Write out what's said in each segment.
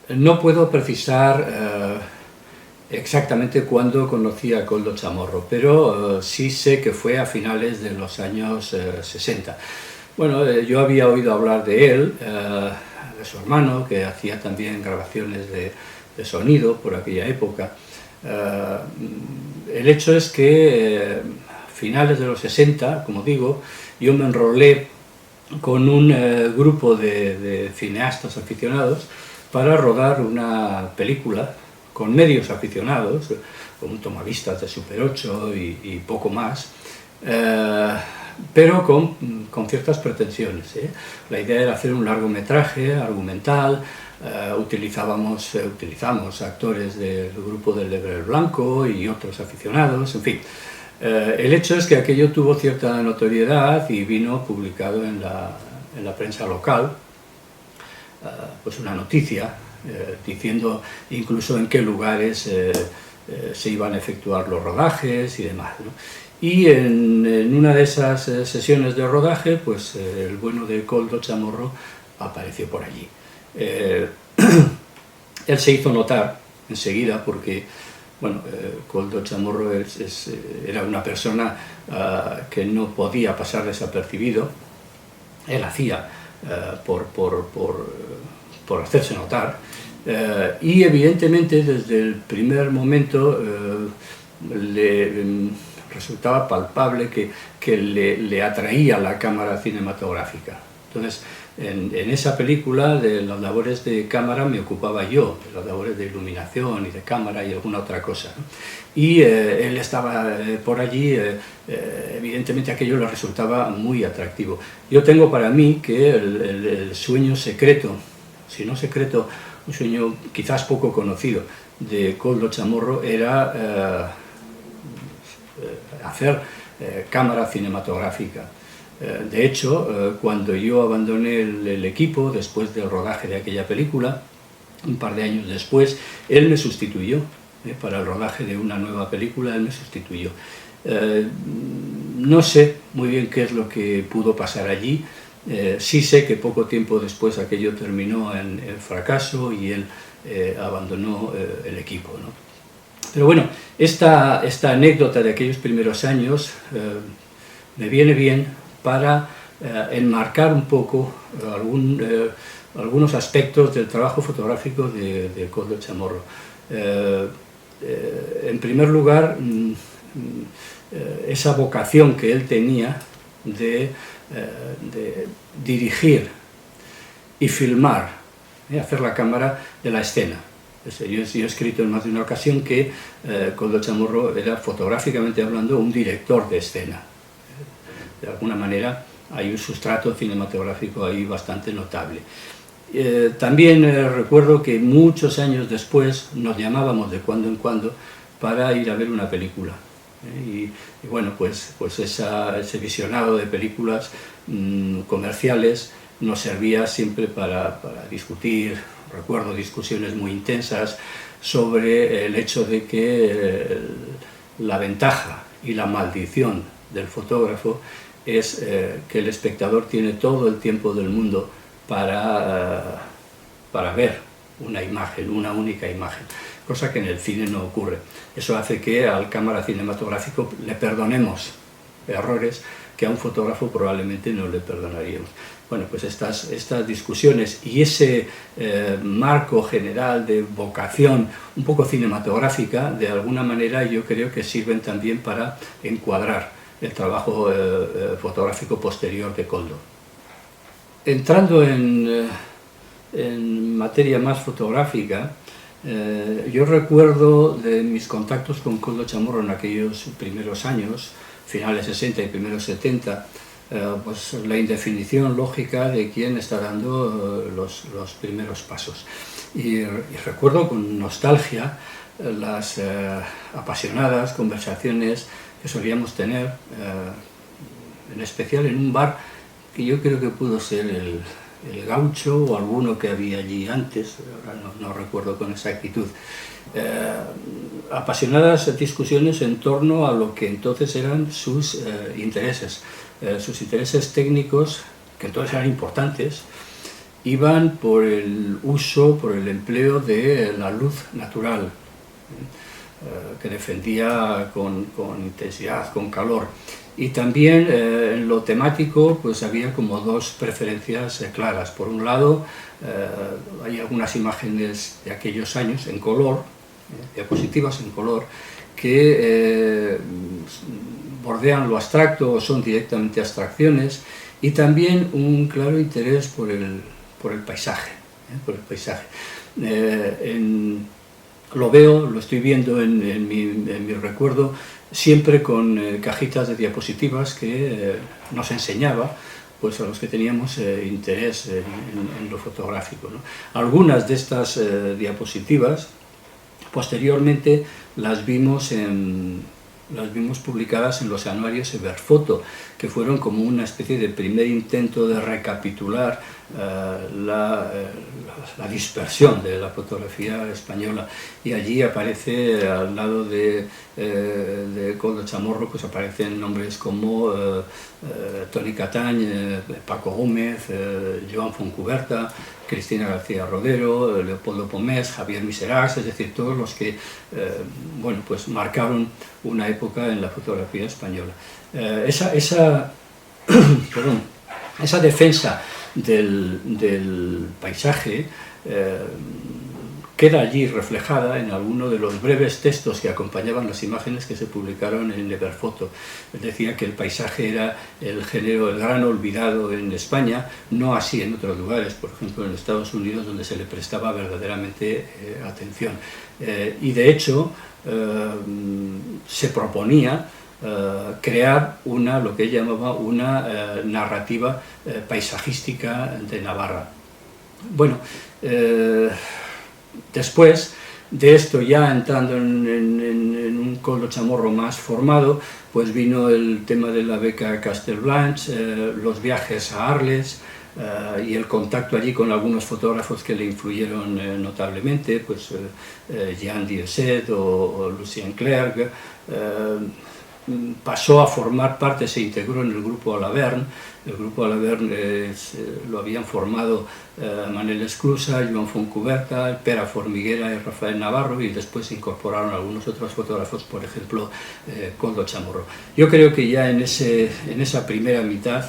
No puedo precisar exactamente cuándo conocí a Koldo Chamorro, pero sí sé que fue a finales de los años 60. Bueno, yo había oído hablar de él, de su hermano, que hacía también grabaciones de sonido por aquella época. El hecho es que a finales de los 60, como digo, yo me enrolé con un grupo de cineastas aficionados para rodar una película con medios aficionados, con un tomavistas de Super 8 y poco más, pero con ciertas pretensiones. La idea era hacer un largometraje argumental. Utilizamos actores del grupo del Lebrel Blanco y otros aficionados, en fin. El hecho es que aquello tuvo cierta notoriedad y vino publicado en la prensa local, pues una noticia diciendo incluso en qué lugares se iban a efectuar los rodajes y demás, ¿no? Y en una de esas sesiones de rodaje, pues el bueno de Koldo Chamorro apareció por allí. Él se hizo notar enseguida porque, bueno, Koldo Chamorro era una persona que no podía pasar desapercibido. Él hacía por hacerse notar, y evidentemente desde el primer momento le resultaba palpable que le atraía la cámara cinematográfica. Entonces, en esa película de las labores de cámara me ocupaba yo, de las labores de iluminación y de cámara y alguna otra cosa, ¿no? Y él estaba por allí, evidentemente aquello le resultaba muy atractivo. Yo tengo para mí que el sueño secreto, si no secreto, un sueño quizás poco conocido de Koldo Chamorro era hacer cámara cinematográfica. De hecho, cuando yo abandoné el equipo después del rodaje de aquella película, un par de años después, él me sustituyó. Para el rodaje de una nueva película, él me sustituyó. No sé muy bien qué es lo que pudo pasar allí. Sí sé que poco tiempo después aquello terminó en fracaso y él abandonó el equipo, ¿no? Pero bueno, esta anécdota de aquellos primeros años me viene bien para enmarcar un poco algunos aspectos del trabajo fotográfico de Koldo Chamorro. En primer lugar, esa vocación que él tenía de dirigir y filmar, hacer la cámara de la escena. Yo he escrito en más de una ocasión que Koldo Chamorro era, fotográficamente hablando, un director de escena. De alguna manera hay un sustrato cinematográfico ahí bastante notable. También recuerdo que muchos años después nos llamábamos de cuando en cuando para ir a ver una película. Y bueno, pues ese visionado de películas comerciales nos servía siempre para discutir. Recuerdo discusiones muy intensas sobre el hecho de que la ventaja y la maldición del fotógrafo es que el espectador tiene todo el tiempo del mundo para ver una imagen, una única imagen, cosa que en el cine no ocurre. Eso hace que al cámara cinematográfico le perdonemos errores que a un fotógrafo probablemente no le perdonaríamos. Bueno, pues estas discusiones y ese marco general de vocación un poco cinematográfica, de alguna manera yo creo que sirven también para encuadrar el trabajo fotográfico posterior de Koldo. Entrando en materia más fotográfica, yo recuerdo de mis contactos con Koldo Chamorro en aquellos primeros años, finales 60 y primeros 70, pues la indefinición lógica de quién está dando los primeros pasos. Y recuerdo con nostalgia las apasionadas conversaciones que solíamos tener, en especial en un bar que yo creo que pudo ser el Gaucho o alguno que había allí antes, ahora no recuerdo con exactitud. Apasionadas discusiones en torno a lo que entonces eran sus intereses técnicos, que entonces eran importantes, iban por el uso, por el empleo de la luz natural, que defendía con intensidad, con calor. Y también en lo temático pues había como dos preferencias claras. Por un lado, hay algunas imágenes de aquellos años en color, diapositivas en color, que bordean lo abstracto o son directamente abstracciones, y también un claro interés por el paisaje. Lo estoy viendo en mi recuerdo, siempre con cajitas de diapositivas que nos enseñaba pues a los que teníamos interés en lo fotográfico, ¿no? Algunas de estas diapositivas posteriormente las vimos publicadas en los anuarios Everfoto, que fueron como una especie de primer intento de recapitular la dispersión de la fotografía española, y allí aparece, al lado de Koldo Chamorro, pues aparecen nombres como Toni Catañ, Paco Gómez, Joan Fontcuberta, Cristina García Rodero, Leopoldo Pomés, Javier Miseracs, es decir, todos los que bueno, pues marcaron una época en la fotografía española. Esa defensa del paisaje queda allí reflejada en alguno de los breves textos que acompañaban las imágenes que se publicaron en Everfoto. Decía que el paisaje era el género, el gran olvidado en España, no así en otros lugares, por ejemplo en Estados Unidos, donde se le prestaba verdaderamente atención. Y de hecho se proponía crear lo que él llamaba una narrativa paisajística de Navarra. Bueno, después de esto, ya entrando en un Koldo Chamorro más formado, pues vino el tema de la beca Castelblanche, los viajes a Arles, y el contacto allí con algunos fotógrafos que le influyeron notablemente, pues Jean Dieuset o Lucien Clerc. Pasó a formar parte, se integró en el grupo Alavern. El grupo Alavern lo habían formado Manel Esclusa, Joan Fontcuberta, Pere Formiguera y Rafael Navarro, y después se incorporaron algunos otros fotógrafos, por ejemplo Koldo Chamorro. Yo creo que ya en esa primera mitad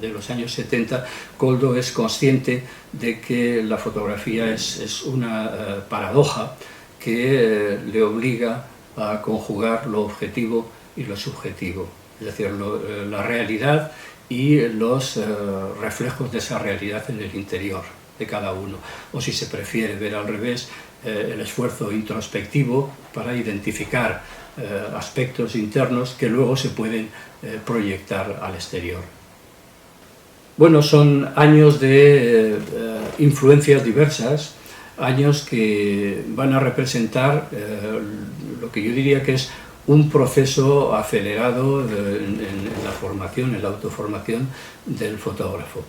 de los años 70, Koldo es consciente de que la fotografía es una paradoja que le obliga a conjugar lo objetivo y lo subjetivo, es decir, la realidad y los reflejos de esa realidad en el interior de cada uno, o si se prefiere ver al revés, el esfuerzo introspectivo para identificar aspectos internos que luego se pueden proyectar al exterior. Bueno, son años de influencias diversas, años que van a representar lo que yo diría que es un proceso acelerado en la formación, en la autoformación del fotógrafo.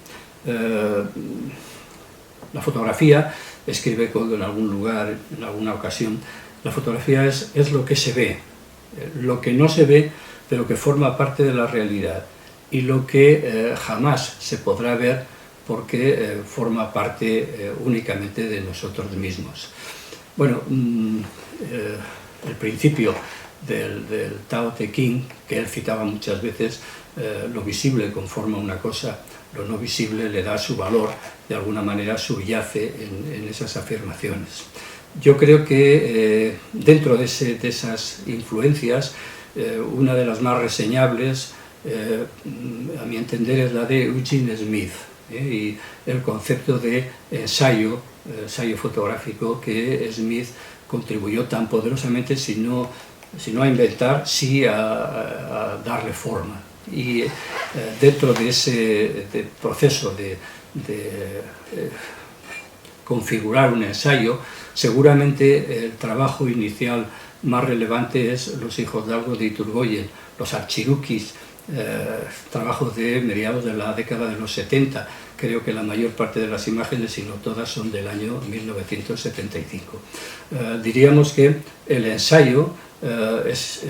La fotografía, escribe Koldo en algún lugar, en alguna ocasión, la fotografía es lo que se ve, lo que no se ve, pero que forma parte de la realidad, y lo que jamás se podrá ver porque forma parte únicamente de nosotros mismos. Bueno, el principio del Tao Te Ching, que él citaba muchas veces, lo visible conforma una cosa, lo no visible le da su valor, de alguna manera subyace en esas afirmaciones. Yo creo que dentro de esas influencias, una de las más reseñables, a mi entender, es la de Eugene Smith, y el concepto de ensayo fotográfico que Smith contribuyó tan poderosamente, si no a inventar, sí a darle forma. Y dentro de ese proceso de configurar un ensayo, seguramente el trabajo inicial más relevante es Los hijos de Algo de Iturgoyen, los Archirukis, trabajos de mediados de la década de los 70. Creo que la mayor parte de las imágenes, si no todas, son del año 1975. Diríamos que el ensayo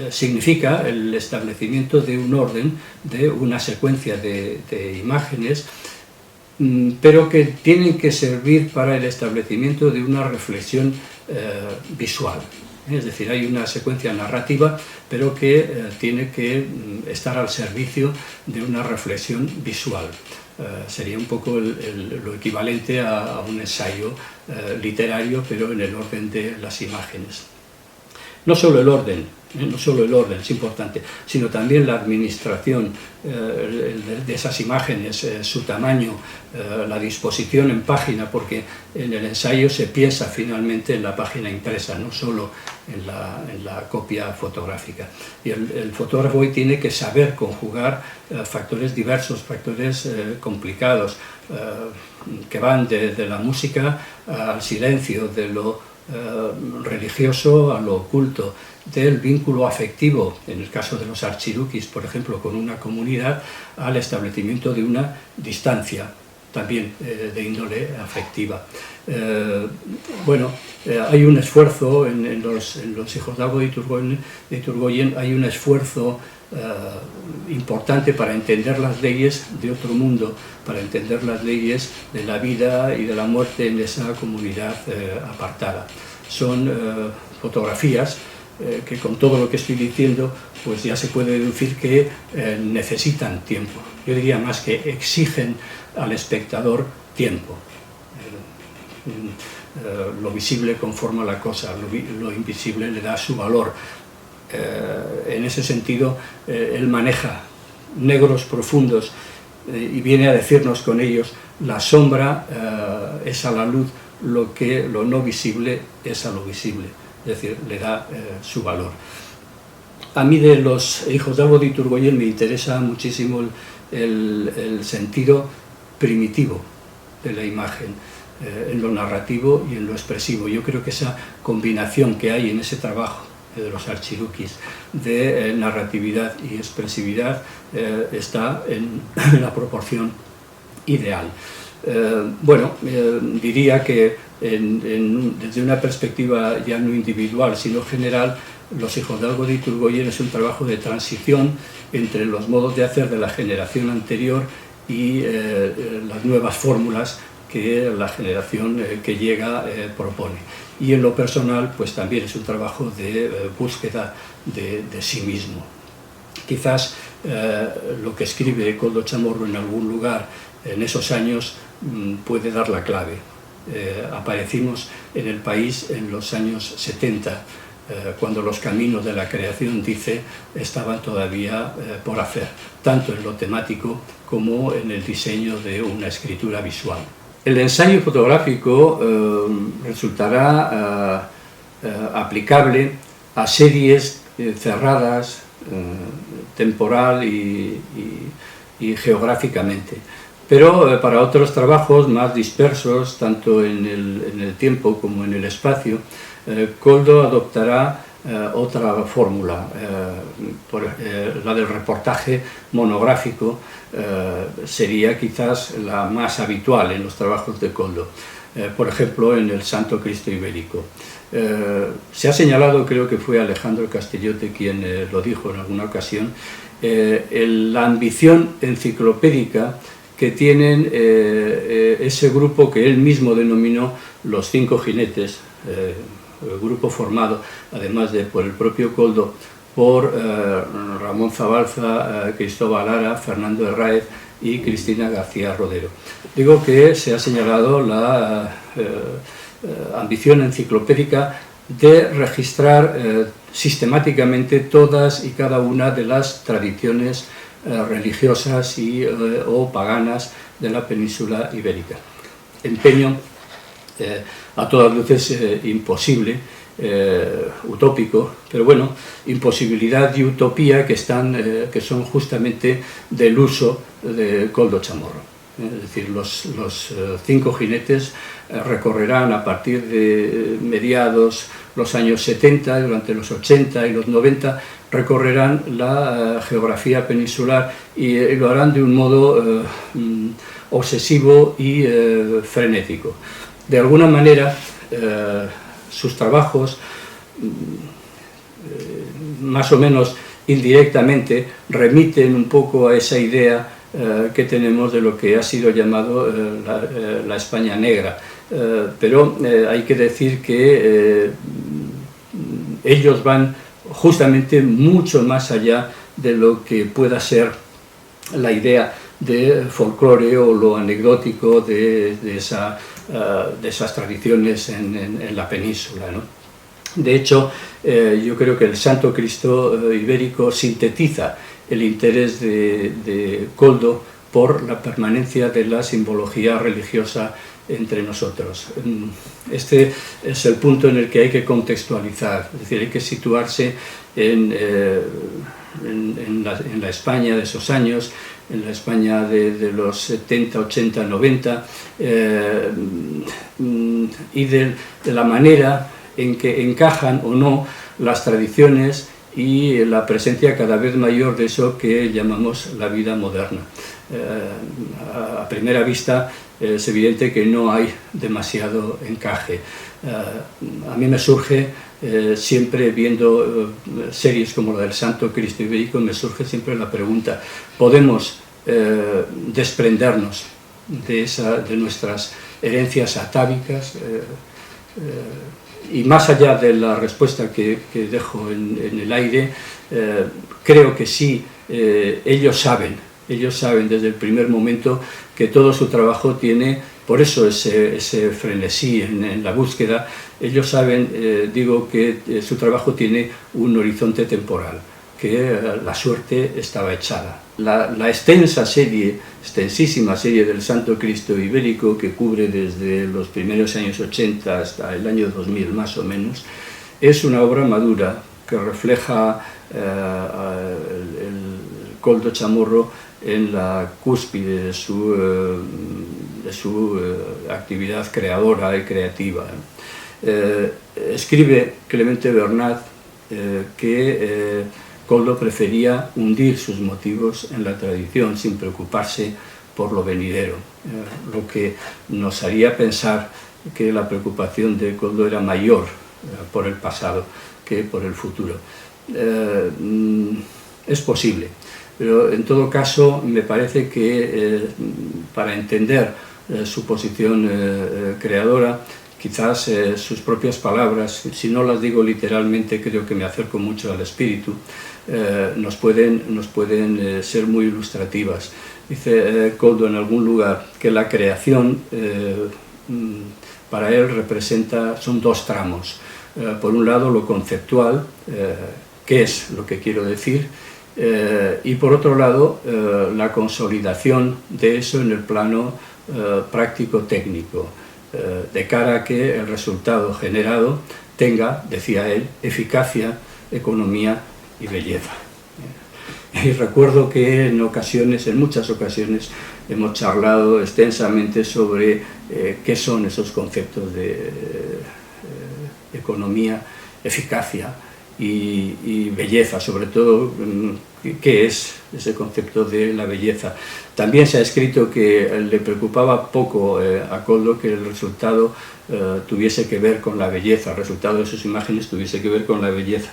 significa el establecimiento de un orden, de una secuencia de imágenes pero que tienen que servir para el establecimiento de una reflexión visual. Es decir, hay una secuencia narrativa, pero que tiene que estar al servicio de una reflexión visual. Sería un poco lo equivalente a un ensayo literario, pero en el orden de las imágenes. No solo el orden es importante, sino también la administración de esas imágenes, su tamaño, la disposición en página, porque en el ensayo se piensa finalmente en la página impresa, no solo en la copia fotográfica. Y el fotógrafo hoy tiene que saber conjugar factores diversos, factores complicados, que van de la música al silencio, de lo religioso a lo oculto, del vínculo afectivo, en el caso de los archidukis, por ejemplo, con una comunidad, al establecimiento de una distancia, también de índole afectiva. Hay un esfuerzo en los hijos de Algo de Iturgoyen, hay un esfuerzo importante para entender las leyes de otro mundo, para entender las leyes de la vida y de la muerte en esa comunidad apartada. Son fotografías que, con todo lo que estoy diciendo, pues ya se puede deducir que necesitan tiempo. Yo diría más que exigen al espectador tiempo. Lo visible conforma la cosa, lo invisible le da su valor. En ese sentido, él maneja negros profundos y viene a decirnos con ellos: la sombra es a la luz lo que lo no visible es a lo visible, es decir, le da su valor. A mí, de los hijos de Algo de Iturgoyen, me interesa muchísimo el sentido primitivo de la imagen, en lo narrativo y en lo expresivo. Yo creo que esa combinación que hay en ese trabajo de los archidukis de narratividad y expresividad está en la proporción ideal. Diría que desde una perspectiva ya no individual sino general, Los hijos de Algo de Iturgoyen es un trabajo de transición entre los modos de hacer de la generación anterior y las nuevas fórmulas que la generación que llega propone. Y en lo personal, pues también es un trabajo de búsqueda de sí mismo. Quizás lo que escribe Koldo Chamorro en algún lugar en esos años puede dar la clave. Aparecimos en el país en los años 70, cuando los caminos de la creación, dice, estaban todavía por hacer, tanto en lo temático como en el diseño de una escritura visual. El ensayo fotográfico resultará aplicable a series cerradas, temporal y geográficamente. Pero para otros trabajos más dispersos, tanto en el tiempo como en el espacio, Koldo adoptará otra fórmula, la del reportaje monográfico. Sería quizás la más habitual en los trabajos de Koldo, por ejemplo en el Santo Cristo Ibérico. Se ha señalado, creo que fue Alejandro Castellote quien lo dijo en alguna ocasión, la ambición enciclopédica que tienen ese grupo que él mismo denominó los 5 jinetes, el grupo formado, además de por el propio Koldo, por Ramón Zabalza, Cristóbal Lara, Fernando Herráez y Cristina García Rodero. Digo que se ha señalado la ambición enciclopédica de registrar sistemáticamente todas y cada una de las tradiciones religiosas o paganas de la península ibérica. Empeño a todas luces imposible, utópico, pero bueno, imposibilidad y utopía que son justamente del uso de Koldo Chamorro. Es decir, los 5 jinetes recorrerán a partir de mediados los años 70, durante los 80 y los 90, recorrerán la geografía peninsular y lo harán de un modo obsesivo y frenético. De alguna manera, sus trabajos, más o menos indirectamente, remiten un poco a esa idea que tenemos de lo que ha sido llamado la España negra. Pero hay que decir que ellos van justamente mucho más allá de lo que pueda ser la idea de folclore o lo anecdótico de esas tradiciones en la península, ¿no? De hecho, yo creo que el Santo Cristo ibérico sintetiza el interés de Koldo por la permanencia de la simbología religiosa entre nosotros. Este es el punto en el que hay que contextualizar, es decir, hay que situarse en la España de esos años, en la España de los 70, 80, 90, y de la manera en que encajan o no las tradiciones y la presencia cada vez mayor de eso que llamamos la vida moderna. A primera vista es evidente que no hay demasiado encaje. A mí me surge siempre viendo series como la del Santo Cristo Ibérico, me surge siempre la pregunta: ¿podemos desprendernos de nuestras herencias atávicas? Y más allá de la respuesta que dejo en el aire, creo que sí, ellos saben desde el primer momento que todo su trabajo tiene, por eso ese frenesí en la búsqueda, ellos saben, digo, que su trabajo tiene un horizonte temporal, que la suerte estaba echada. La extensísima serie del Santo Cristo Ibérico, que cubre desde los primeros años 80 hasta el año 2000 más o menos, es una obra madura que refleja el Koldo Chamorro en la cúspide de su actividad creadora y creativa. Escribe Clemente Bernat que Koldo prefería hundir sus motivos en la tradición sin preocuparse por lo venidero, lo que nos haría pensar que la preocupación de Koldo era mayor por el pasado que por el futuro. Es posible, pero en todo caso me parece que para entender su posición creadora, quizás sus propias palabras, si no las digo literalmente, creo que me acerco mucho al espíritu, nos pueden ser muy ilustrativas. Dice Koldo en algún lugar que la creación para él son dos tramos. Por un lado lo conceptual, qué es lo que quiero decir, y por otro lado la consolidación de eso en el plano práctico-técnico, de cara a que el resultado generado tenga, decía él, eficacia, economía y belleza. Y recuerdo que en muchas ocasiones, hemos charlado extensamente sobre qué son esos conceptos de economía, eficacia y belleza, sobre todo qué es ese concepto de la belleza. También se ha escrito que le preocupaba poco a Koldo que el resultado tuviese que ver con la belleza, el resultado de sus imágenes tuviese que ver con la belleza.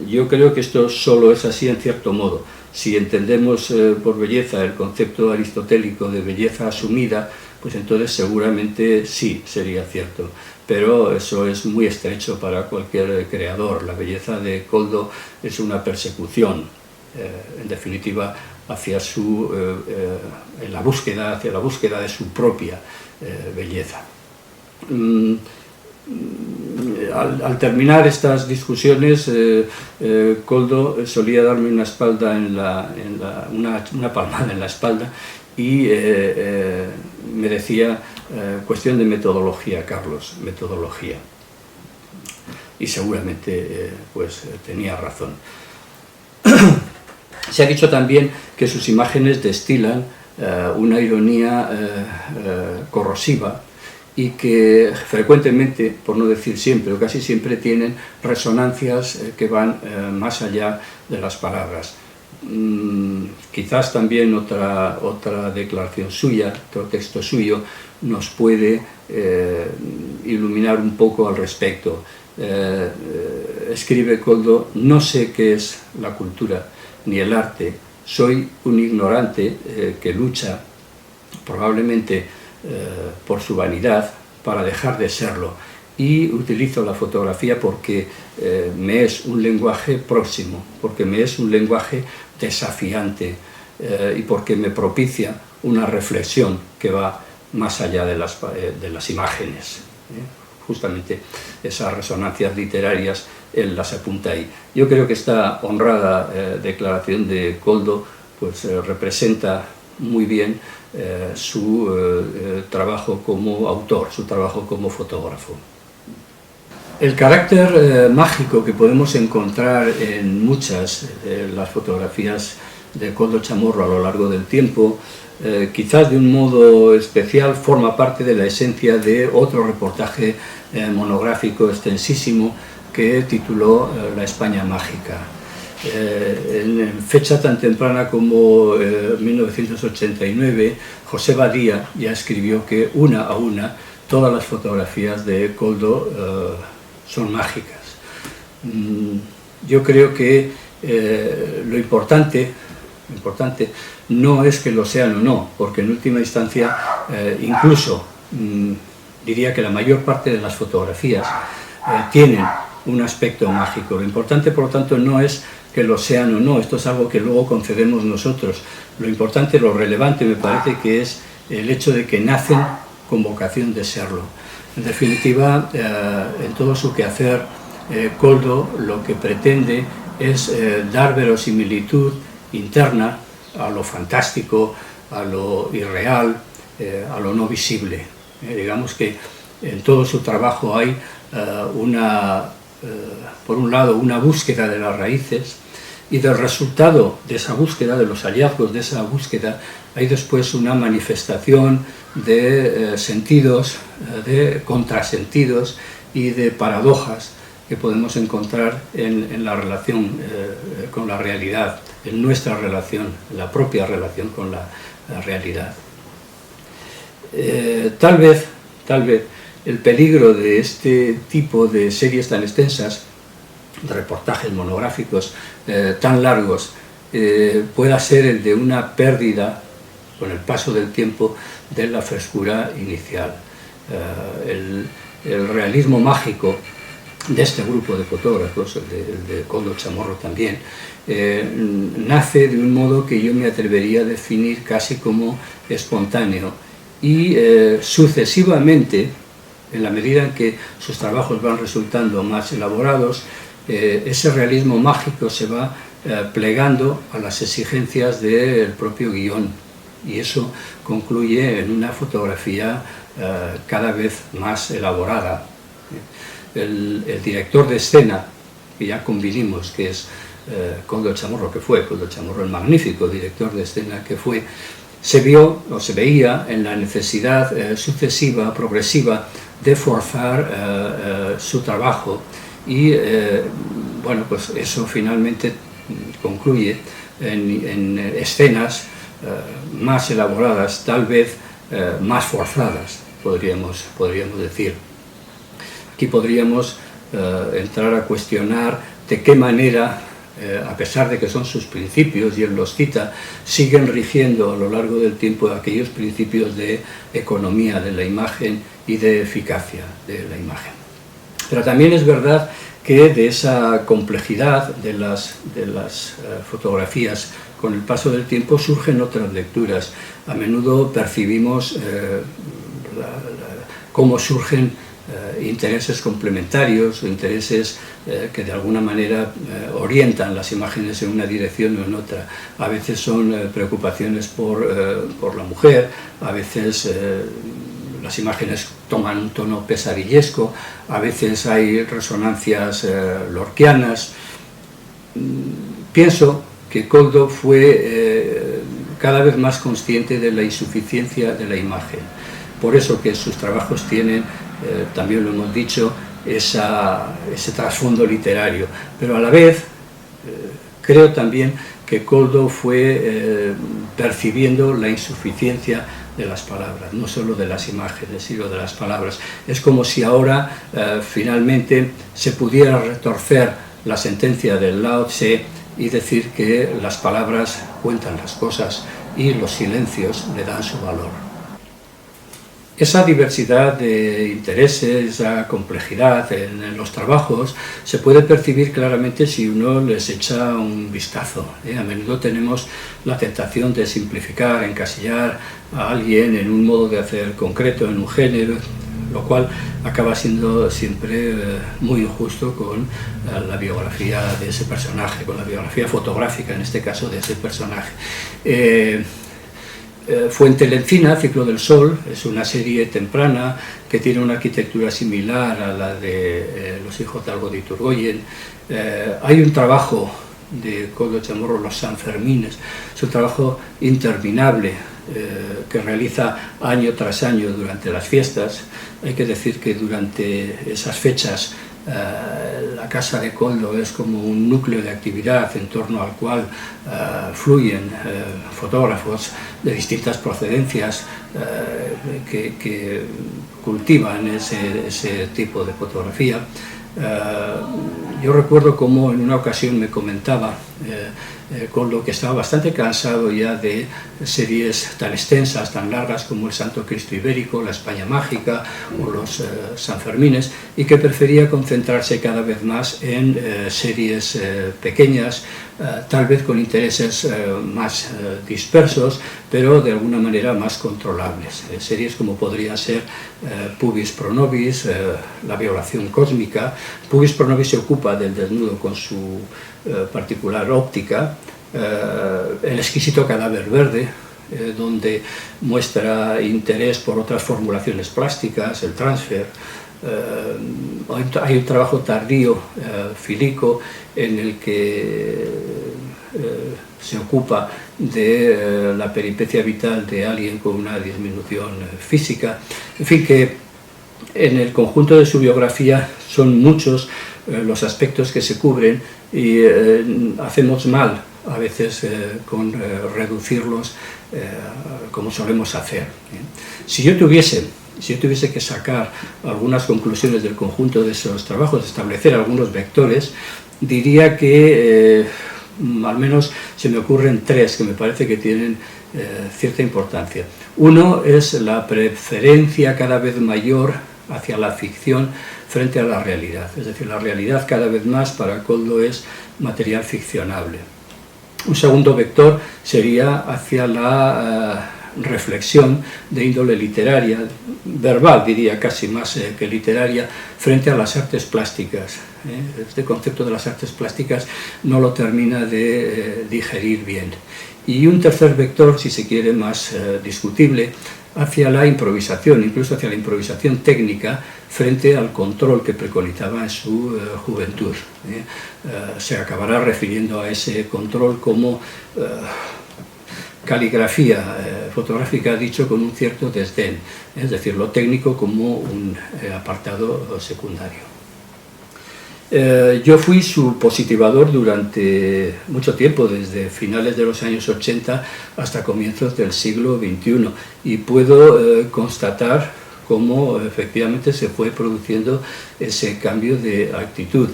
Yo creo que esto solo es así en cierto modo. Si entendemos por belleza el concepto aristotélico de belleza asumida, pues entonces seguramente sí sería cierto, pero eso es muy estrecho para cualquier creador. La belleza de Koldo es una persecución, en definitiva, hacia la búsqueda de su propia belleza. Al terminar estas discusiones, Koldo solía darme una palmada en la espalda y me decía, cuestión de metodología, Carlos, metodología. Y seguramente pues tenía razón. Se ha dicho también que sus imágenes destilan una ironía corrosiva y que frecuentemente, por no decir siempre o casi siempre, tienen resonancias que van más allá de las palabras. Quizás también otra declaración suya, otro texto suyo, nos puede iluminar un poco al respecto. Escribe Koldo: no sé qué es la cultura ni el arte, soy un ignorante que lucha probablemente por su vanidad para dejar de serlo, y utilizo la fotografía porque me es un lenguaje próximo, porque me es un lenguaje desafiante y porque me propicia una reflexión que va más allá de las imágenes. Justamente esas resonancias literarias él las apunta ahí. Yo creo que esta honrada declaración de Koldo pues, representa muy bien su trabajo como autor, su trabajo como fotógrafo. El carácter mágico que podemos encontrar en muchas de las fotografías de Koldo Chamorro a lo largo del tiempo, quizás de un modo especial forma parte de la esencia de otro reportaje monográfico extensísimo que tituló La España Mágica. En fecha tan temprana como 1989, José Badía ya escribió que una a una todas las fotografías de Koldo son mágicas. Yo creo que lo importante no es que lo sean o no, porque en última instancia incluso diría que la mayor parte de las fotografías tienen un aspecto mágico. Lo importante, por lo tanto, no es que lo sean o no, esto es algo que luego concedemos nosotros. Lo importante, lo relevante, me parece que es el hecho de que nacen con vocación de serlo. En definitiva, en todo su quehacer, Koldo lo que pretende es dar verosimilitud interna a lo fantástico, a lo irreal, a lo no visible. Digamos que en todo su trabajo hay por un lado, una búsqueda de las raíces, y del resultado de esa búsqueda, de los hallazgos de esa búsqueda, hay después una manifestación de sentidos, de contrasentidos y de paradojas que podemos encontrar en la relación con la realidad, en nuestra relación, en la propia relación con la realidad. Tal vez el peligro de este tipo de series tan extensas, de reportajes monográficos tan largos, pueda ser el de una pérdida, con el paso del tiempo, de la frescura inicial. El realismo mágico de este grupo de fotógrafos, el de Koldo Chamorro también, nace de un modo que yo me atrevería a definir casi como espontáneo, y sucesivamente, en la medida en que sus trabajos van resultando más elaborados, ese realismo mágico se va plegando a las exigencias del propio guión, y eso concluye en una fotografía cada vez más elaborada. El director de escena, que ya convinimos que es Koldo Chamorro, Koldo Chamorro, el magnífico director de escena que fue, se veía en la necesidad sucesiva, progresiva, de forzar su trabajo, y bueno, pues eso finalmente concluye en escenas más elaboradas, tal vez más forzadas, podríamos decir. Aquí podríamos entrar a cuestionar de qué manera, a pesar de que son sus principios, y él los cita, siguen rigiendo a lo largo del tiempo aquellos principios de economía de la imagen y de eficacia de la imagen. Pero también es verdad que de esa complejidad de las fotografías con el paso del tiempo surgen otras lecturas. A menudo percibimos cómo surgen intereses complementarios o intereses que de alguna manera orientan las imágenes en una dirección o en otra. A veces son preocupaciones por la mujer, a veces las imágenes toman un tono pesadillesco, a veces hay resonancias lorquianas. Pienso que Koldo fue cada vez más consciente de la insuficiencia de la imagen. Por eso que sus trabajos tienen, también lo hemos dicho, ese trasfondo literario. Pero a la vez, creo también que Koldo fue percibiendo la insuficiencia de las palabras, no solo de las imágenes, sino de las palabras. Es como si ahora finalmente se pudiera retorcer la sentencia del Lao Tse y decir que las palabras cuentan las cosas y los silencios le dan su valor. Esa diversidad de intereses, esa complejidad en los trabajos se puede percibir claramente si uno les echa un vistazo. A menudo tenemos la tentación de simplificar, encasillar a alguien en un modo de hacer concreto, en un género, lo cual acaba siendo siempre muy injusto con la biografía de ese personaje, con la biografía fotográfica, en este caso, de ese personaje. Fuente Lencina, Ciclo del Sol, es una serie temprana que tiene una arquitectura similar a la de Los hijos de Algo de Iturgoyen. Hay un trabajo de Koldo Chamorro, Los Sanfermines, es un trabajo interminable que realiza año tras año durante las fiestas. Hay que decir que durante esas fechas la casa de Koldo es como un núcleo de actividad en torno al cual fluyen fotógrafos de distintas procedencias que cultivan ese tipo de fotografía. Yo recuerdo cómo en una ocasión me comentaba Koldo que estaba bastante cansado ya de series tan extensas, tan largas como El Santo Cristo Ibérico, La España Mágica o Los Sanfermines, y que prefería concentrarse cada vez más en series pequeñas, tal vez con intereses más dispersos, pero de alguna manera más controlables. Series como podría ser Pubis Pro Nobis, La violación cósmica. Pubis Pro Nobis se ocupa del desnudo con su particular óptica. El exquisito cadáver verde, donde muestra interés por otras formulaciones plásticas, el transfer. Hay un trabajo tardío, Filico, en el que se ocupa de la peripecia vital de alguien con una disminución física. En fin, que en el conjunto de su biografía son muchos los aspectos que se cubren y hacemos mal a veces con reducirlos como solemos hacer. Si yo tuviese que sacar algunas conclusiones del conjunto de esos trabajos, establecer algunos vectores, diría que al menos se me ocurren tres que me parece que tienen cierta importancia. Uno es la preferencia cada vez mayor hacia la ficción frente a la realidad, es decir, la realidad cada vez más para Koldo es material ficcionable. Un segundo vector sería hacia la reflexión de índole literaria, verbal diría casi más que literaria, frente a las artes plásticas. Este concepto de las artes plásticas no lo termina de digerir bien. Y un tercer vector, si se quiere, más discutible, hacia la improvisación, incluso hacia la improvisación técnica, frente al control que preconizaba en su juventud. Se acabará refiriendo a ese control como caligrafía fotográfica, dicho con un cierto desdén, es decir, lo técnico como un apartado secundario. Yo fui su positivador durante mucho tiempo, desde finales de los años 80 hasta comienzos del siglo XXI, y puedo constatar cómo efectivamente se fue produciendo ese cambio de actitud.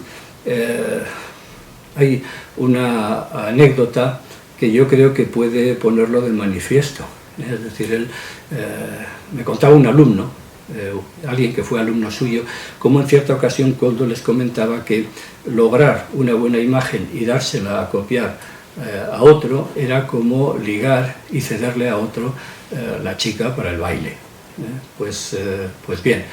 Hay una anécdota que yo creo que puede ponerlo de manifiesto. Es decir, él me contaba un alumno, alguien que fue alumno suyo, como en cierta ocasión Koldo les comentaba que lograr una buena imagen y dársela a copiar a otro era como ligar y cederle a otro la chica para el baile. Pues bien,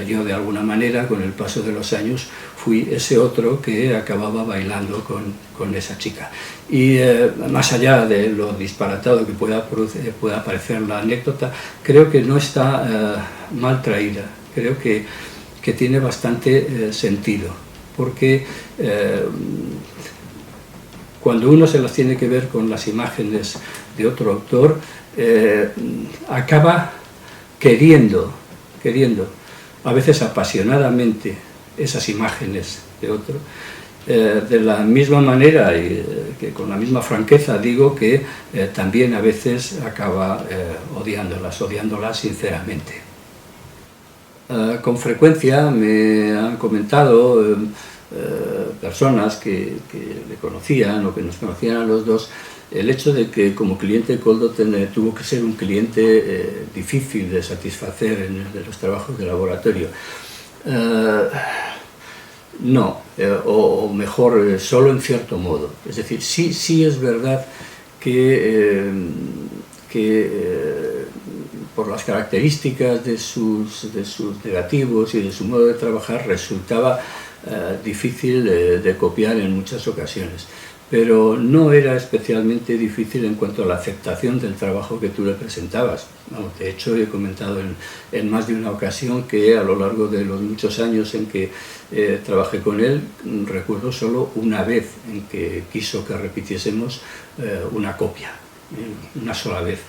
yo de alguna manera con el paso de los años fui ese otro que acababa bailando con esa chica. Y más allá de lo disparatado que pueda parecer la anécdota, creo que no está mal traída, creo que tiene bastante sentido, porque cuando uno se las tiene que ver con las imágenes de otro autor, acaba queriendo, a veces apasionadamente, esas imágenes de otro. De la misma manera y que con la misma franqueza digo que también a veces acaba odiándolas sinceramente. Con frecuencia me han comentado personas que le conocían o que nos conocían a los dos, el hecho de que como cliente Koldo tuvo que ser un cliente difícil de satisfacer en los trabajos de laboratorio. No, o mejor, solo en cierto modo. Es decir, sí es verdad que por las características de sus negativos y de su modo de trabajar resultaba difícil de copiar en muchas ocasiones. Pero no era especialmente difícil en cuanto a la aceptación del trabajo que tú le presentabas. De hecho, he comentado en más de una ocasión que a lo largo de los muchos años en que trabajé con él, recuerdo solo una vez en que quiso que repitiésemos una copia, una sola vez.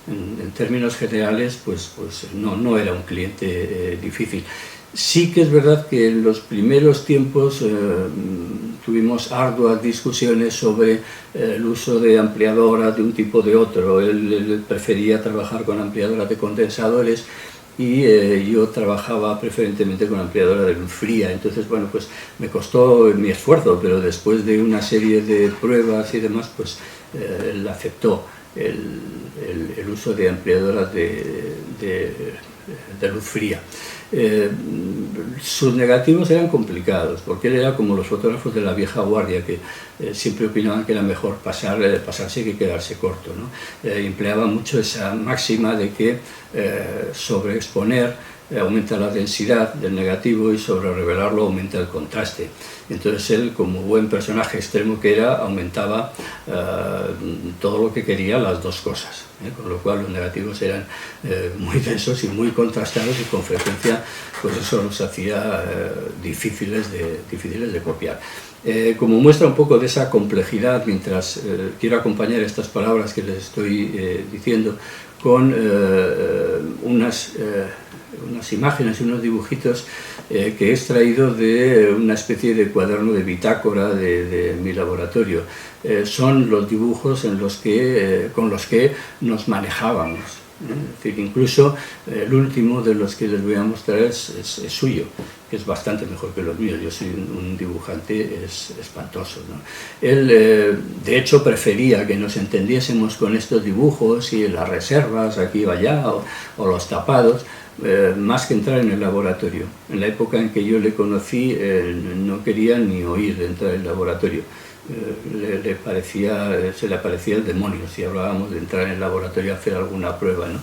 En términos generales, pues no era un cliente difícil. Sí que es verdad que en los primeros tiempos tuvimos arduas discusiones sobre el uso de ampliadoras de un tipo o de otro. Él prefería trabajar con ampliadoras de condensadores y yo trabajaba preferentemente con ampliadora de luz fría. Entonces, bueno, pues me costó mi esfuerzo, pero después de una serie de pruebas y demás, pues él aceptó el uso de ampliadoras de luz fría. Sus negativos eran complicados, porque él era como los fotógrafos de la vieja guardia, que siempre opinaban que era mejor pasarse que quedarse corto, ¿no? Empleaba mucho esa máxima de que sobreexponer aumenta la densidad del negativo y sobre revelarlo aumenta el contraste. Entonces él, como buen personaje extremo que era, aumentaba todo lo que quería, las dos cosas, con lo cual los negativos eran muy densos y muy contrastados y con frecuencia pues eso los hacía difíciles de copiar. Como muestra un poco de esa complejidad, mientras quiero acompañar estas palabras que les estoy diciendo con unas imágenes y unos dibujitos que he extraído de una especie de cuaderno de bitácora de mi laboratorio. Son los dibujos con los que nos manejábamos. Es decir, incluso el último de los que les voy a mostrar es suyo, que es bastante mejor que los míos. Yo soy un dibujante espantoso, ¿no? Él, de hecho, prefería que nos entendiésemos con estos dibujos y las reservas aquí o allá, o los tapados, más que entrar en el laboratorio. En la época en que yo le conocí, no quería ni oír de entrar en el laboratorio. Se le aparecía el demonio si hablábamos de entrar en el laboratorio a hacer alguna prueba, ¿no?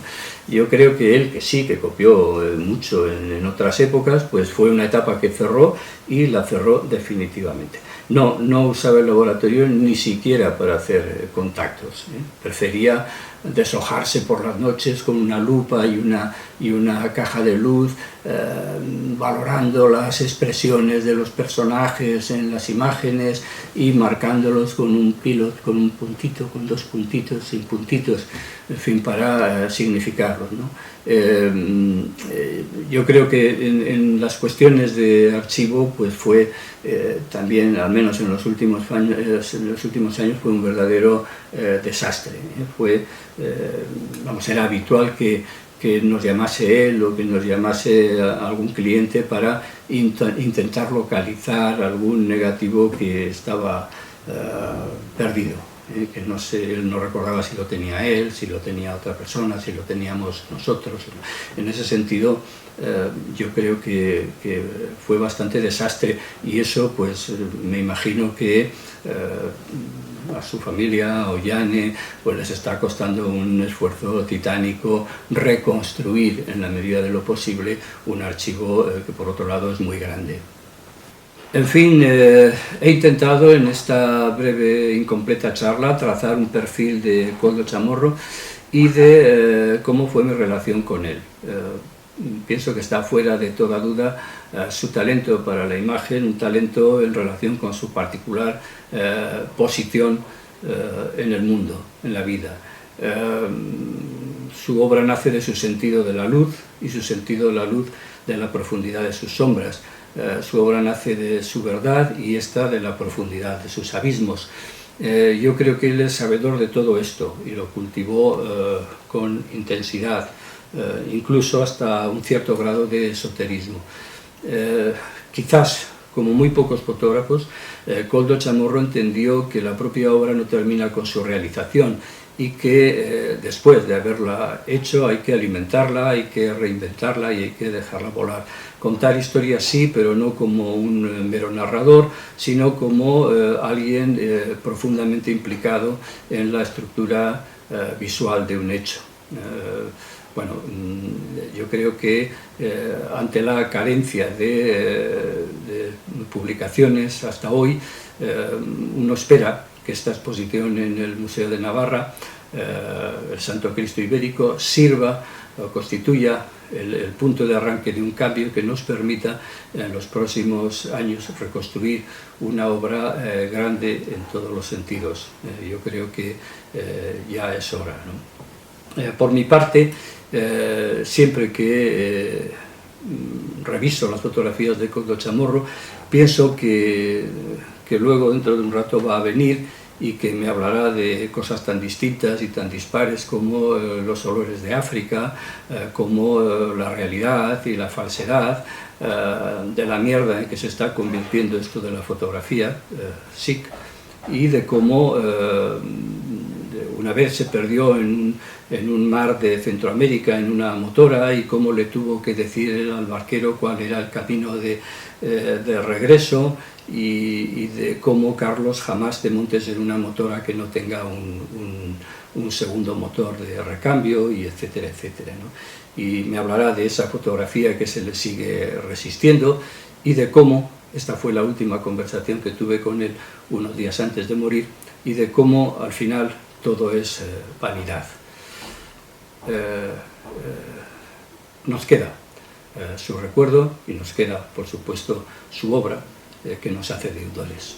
Yo creo que él, que sí, que copió mucho en otras épocas, pues fue una etapa que cerró y la cerró definitivamente. No usaba el laboratorio ni siquiera para hacer contactos, ¿eh? Prefería deshojarse por las noches con una lupa y una caja de luz, valorando las expresiones de los personajes en las imágenes y marcándolos con un pilot, con un puntito, con dos puntitos, sin puntitos, en fin, para significarlos, ¿no? Yo creo que en las cuestiones de archivo pues fue también, al menos en los últimos años, fue un verdadero desastre, ¿eh? Era habitual que nos llamase él o que nos llamase algún cliente para intentar localizar algún negativo que estaba perdido. Que él no recordaba si lo tenía él, si lo tenía otra persona, si lo teníamos nosotros. En ese sentido, yo creo que fue bastante desastre, y eso pues me imagino que a su familia, a Ollane, pues les está costando un esfuerzo titánico reconstruir en la medida de lo posible un archivo que por otro lado es muy grande. En fin, he intentado en esta breve, incompleta charla trazar un perfil de Koldo Chamorro y de cómo fue mi relación con él. Pienso que está fuera de toda duda su talento para la imagen, un talento en relación con su particular posición en el mundo, en la vida. Su obra nace de su sentido de la luz y su sentido de la luz de la profundidad de sus sombras. Su obra nace de su verdad y esta de la profundidad de sus abismos. Yo creo que él es sabedor de todo esto y lo cultivó con intensidad, incluso hasta un cierto grado de esoterismo. Quizás como muy pocos fotógrafos, Koldo Chamorro entendió que la propia obra no termina con su realización y que después de haberla hecho hay que alimentarla, hay que reinventarla y hay que dejarla volar. Contar historias sí, pero no como un mero narrador, sino como alguien profundamente implicado en la estructura visual de un hecho. Bueno, yo creo que ante la carencia de publicaciones hasta hoy, uno espera que esta exposición en el Museo de Navarra, el Santo Cristo Ibérico, sirva o constituya el punto de arranque de un cambio que nos permita en los próximos años reconstruir una obra grande en todos los sentidos. Yo creo que ya es hora, ¿no? Por mi parte, siempre que reviso las fotografías de Koldo Chamorro, pienso que luego dentro de un rato va a venir y que me hablará de cosas tan distintas y tan dispares como los olores de África, como la realidad y la falsedad, de la mierda en que se está convirtiendo esto de la fotografía, SIC, y de cómo una vez se perdió en un mar de Centroamérica en una motora y cómo le tuvo que decir al barquero cuál era el camino de regreso, y de cómo Carlos jamás te montes en una motora que no tenga un segundo motor de recambio, y etcétera, etcétera, ¿no? Y me hablará de esa fotografía que se le sigue resistiendo y de cómo, esta fue la última conversación que tuve con él unos días antes de morir, y de cómo al final todo es vanidad. Nos queda su recuerdo y nos queda, por supuesto, su obra, que nos hace deudores.